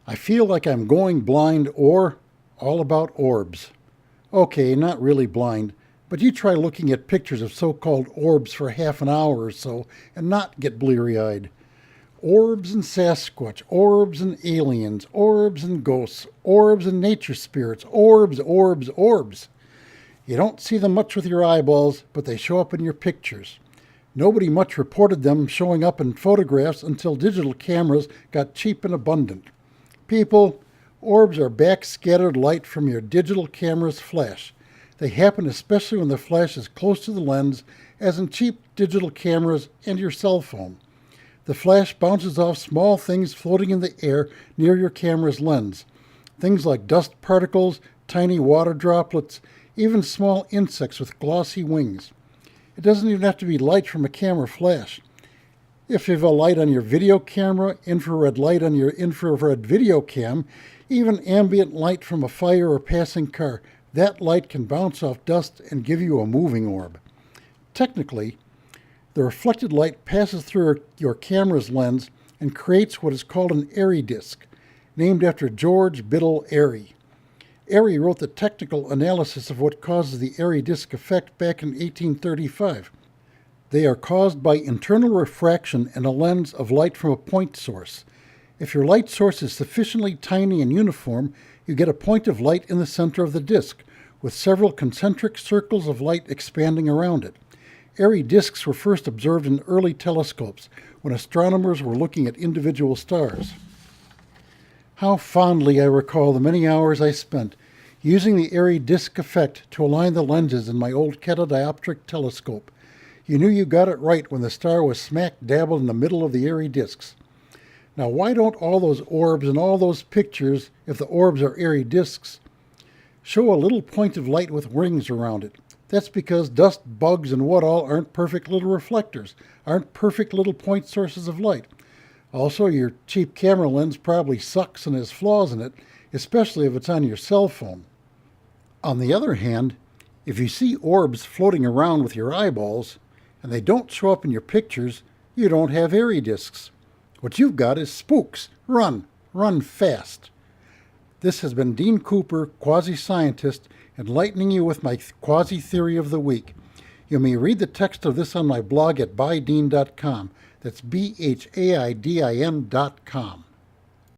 I feel like I'm going blind or all about orbs. Okay, not really blind, but you try looking at pictures of so-called orbs for half an hour or so and not get bleary-eyed. Orbs and Sasquatch, orbs and aliens, orbs and ghosts, orbs and nature spirits, orbs, orbs, orbs. You don't see them much with your eyeballs, but they show up in your pictures. Nobody much reported them showing up in photographs until digital cameras got cheap and abundant. People, orbs are backscattered light from your digital camera's flash. They happen especially when the flash is close to the lens, as in cheap digital cameras and your cell phone. The flash bounces off small things floating in the air near your camera's lens. Things like dust particles, tiny water droplets, even small insects with glossy wings. It doesn't even have to be light from a camera flash. If you have a light on your video camera, infrared light on your infrared video cam, even ambient light from a fire or passing car, that light can bounce off dust and give you a moving orb. Technically, the reflected light passes through your camera's lens and creates what is called an Airy disk, named after George Biddle Airy. Airy wrote the technical analysis of what causes the Airy disk effect back in 1835. They are caused by internal refraction in a lens of light from a point source. If your light source is sufficiently tiny and uniform, you get a point of light in the center of the disk, with several concentric circles of light expanding around it. Airy disks were first observed in early telescopes, when astronomers were looking at individual stars. How fondly I recall the many hours I spent using the Airy disk effect to align the lenses in my old catadioptric telescope. You knew you got it right when the star was smack dab in the middle of the Airy disks. Now, why don't all those orbs and all those pictures, if the orbs are Airy disks, show a little point of light with rings around it? That's because dust, bugs, and what all aren't perfect little reflectors, aren't perfect little point sources of light. Also, your cheap camera lens probably sucks and has flaws in it, especially if it's on your cell phone. On the other hand, if you see orbs floating around with your eyeballs, and they don't show up in your pictures, you don't have Airy disks. What you've got is spooks. Run fast. This has been Dean Cooper, quasi-scientist, enlightening you with my quasi-theory of the week. You may read the text of this on my blog at bydean.com. That's BHAIDIN.com.